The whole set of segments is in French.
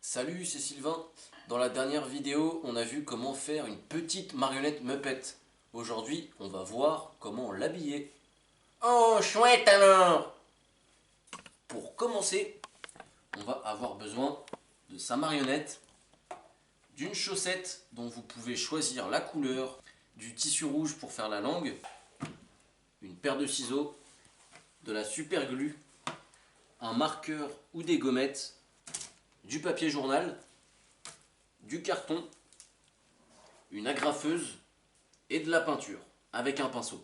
Salut, c'est Sylvain. Dans la dernière vidéo, on a vu comment faire une petite marionnette Muppet. Aujourd'hui, on va voir comment l'habiller. Oh, chouette alors! Pour commencer, on va avoir besoin de sa marionnette, d'une chaussette dont vous pouvez choisir la couleur, du tissu rouge pour faire la langue, une paire de ciseaux, de la super glue, un marqueur ou des gommettes, du papier journal, du carton, une agrafeuse et de la peinture avec un pinceau.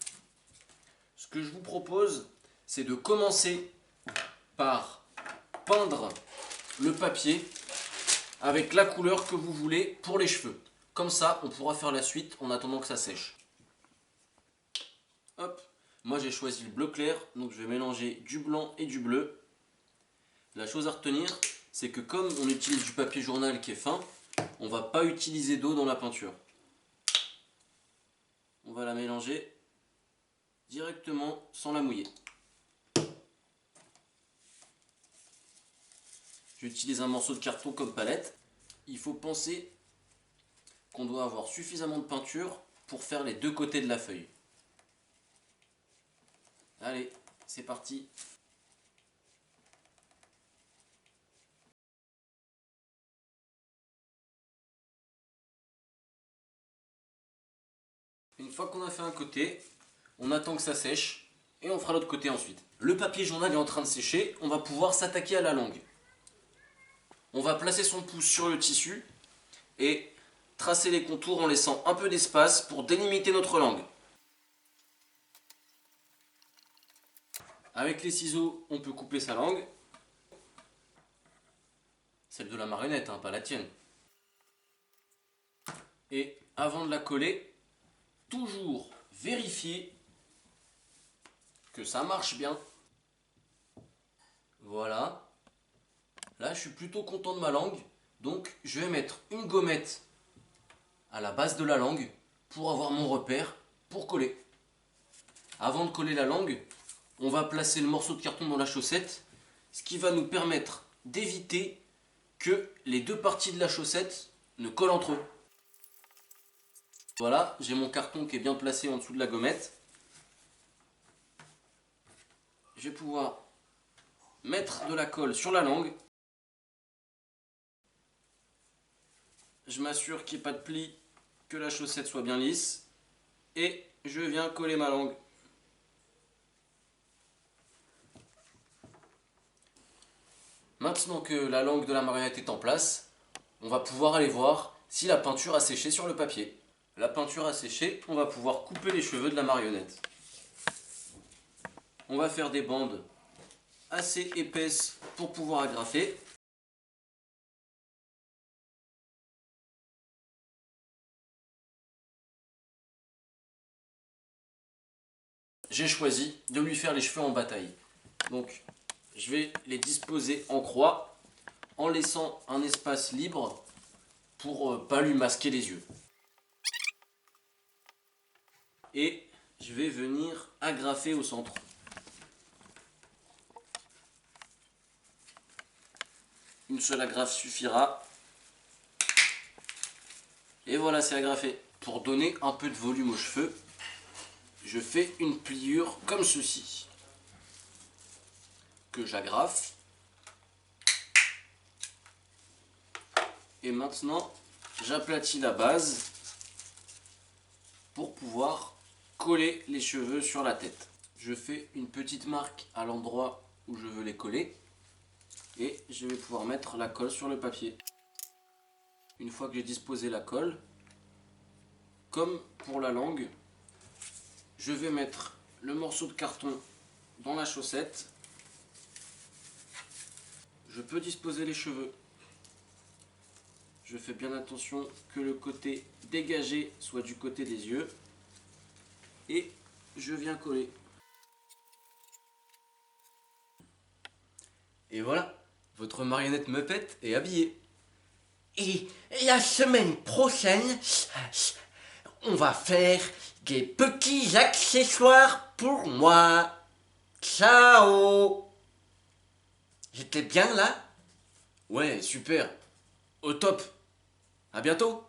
Ce que je vous propose, c'est de commencer par peindre le papier avec la couleur que vous voulez pour les cheveux. Comme ça, on pourra faire la suite en attendant que ça sèche. Hop, moi j'ai choisi le bleu clair, donc je vais mélanger du blanc et du bleu. La chose à retenir, c'est que comme on utilise du papier journal qui est fin, on ne va pas utiliser d'eau dans la peinture. On va la mélanger directement sans la mouiller. J'utilise un morceau de carton comme palette. Il faut penser qu'on doit avoir suffisamment de peinture pour faire les deux côtés de la feuille. Allez, c'est parti. Une fois qu'on a fait un côté, on attend que ça sèche et on fera l'autre côté ensuite. Le papier journal est en train de sécher, on va pouvoir s'attaquer à la langue. On va placer son pouce sur le tissu et tracer les contours en laissant un peu d'espace pour délimiter notre langue. Avec les ciseaux, on peut couper sa langue. Celle de la marionnette, hein, pas la tienne. Et avant de la coller, toujours vérifier que ça marche bien. Voilà. Là, je suis plutôt content de ma langue. Donc, je vais mettre une gommette à la base de la langue pour avoir mon repère pour coller. Avant de coller la langue, on va placer le morceau de carton dans la chaussette, ce qui va nous permettre d'éviter que les deux parties de la chaussette ne collent entre eux. Voilà, j'ai mon carton qui est bien placé en dessous de la gommette. Je vais pouvoir mettre de la colle sur la langue. Je m'assure qu'il n'y ait pas de pli, que la chaussette soit bien lisse. Et je viens coller ma langue. Maintenant que la langue de la marionnette est en place, on va pouvoir aller voir si la peinture a séché sur le papier. La peinture a séché, on va pouvoir couper les cheveux de la marionnette. On va faire des bandes assez épaisses pour pouvoir agrafer. J'ai choisi de lui faire les cheveux en bataille. Donc, je vais les disposer en croix en laissant un espace libre pour pas lui masquer les yeux. Et je vais venir agrafer au centre. Une seule agrafe suffira. Et voilà, c'est agrafé. Pour donner un peu de volume aux cheveux, je fais une pliure comme ceci, que j'agrafe. Et maintenant, j'aplatis la base pour pouvoir coller les cheveux sur la tête. Je fais une petite marque à l'endroit où je veux les coller et je vais pouvoir mettre la colle sur le papier. Une fois que j'ai disposé la colle, comme pour la langue, je vais mettre le morceau de carton dans la chaussette. Je peux disposer les cheveux. Je fais bien attention que le côté dégagé soit du côté des yeux. Et je viens coller. Et voilà, votre marionnette Muppet est habillée. Et la semaine prochaine, on va faire des petits accessoires pour moi. Ciao! J'étais bien là? Ouais, super. Au top. À bientôt.